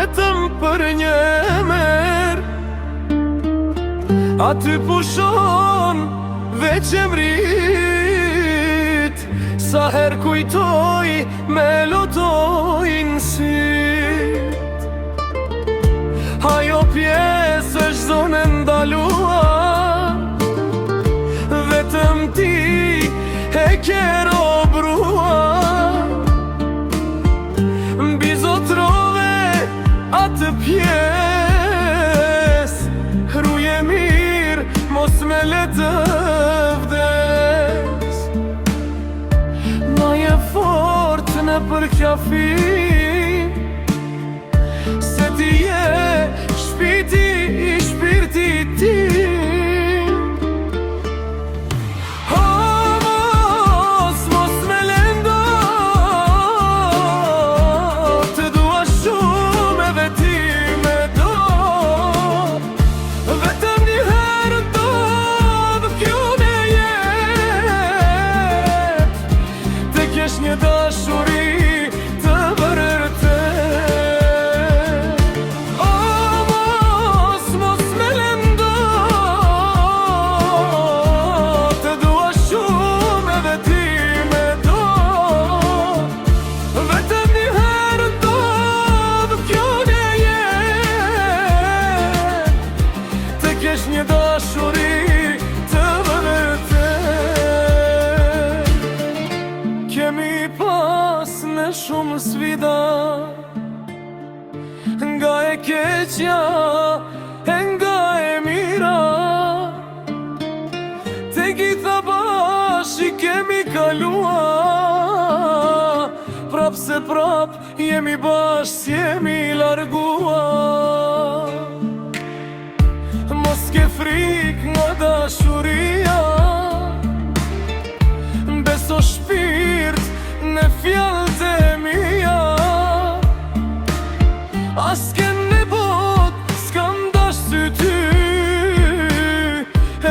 vetëm për një emër. Aty pushon veç emrit, sa her kujtoj me lotojnë syt. Ajo pjesë është zonë ndaluar, vetëm ti e ke robruar. Mbi zotrove atë pjesë, ruje mirë mos me le të vdes. Na je fort në përqafi, se ti je shpirti i shpirtit tim. Mos me lendo, të dua shumë edhe ti me do. Vetëm një herë do dhe kjo me jet, të kesh një dashuri të vërtet. Një dashuri të vërtet. Kemi pas në shumë sfida, nga e keqja e nga e mira. Te gjitha bashkë kemi kaluar, prap se prap jemi bashkë s'jemi larguar. Mos ke frik nga dashuria, beso shpirt në fjallët e mija. As ken në bot s'kam dash sy ty,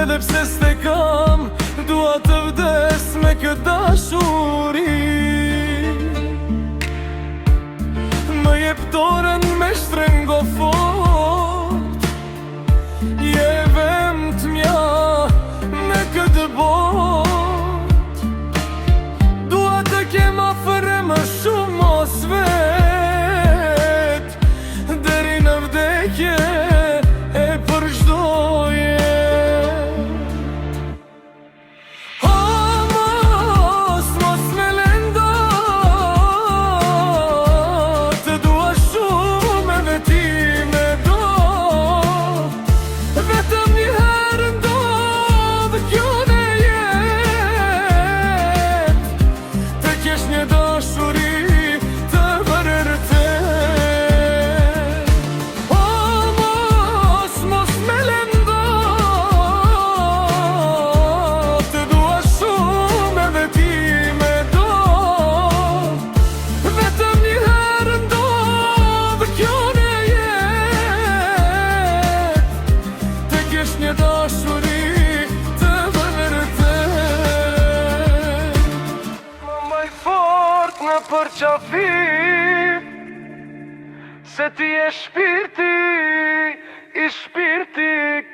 edhe pse s'te kam, dua të vdes me këtë dashuri. Më jep dorën me shtrengo fort, je vemt mja në këtë bot. Dua të kem afër më shumë mos vet, deri në vdekje e për çdo jet. Mos me lendo, të dua shumë edhe ti me do. Vetëm një herë ndodh kjo në jet, të kesh një dashuri të vërtet. Mos me lendo, të dua shumë edhe ti me do. Vetëm një herë ndodh kjo në jet, të kesh një dashuri të vërtet. Më mbaj fort në përqafi, se ti je shpirti i shpirtit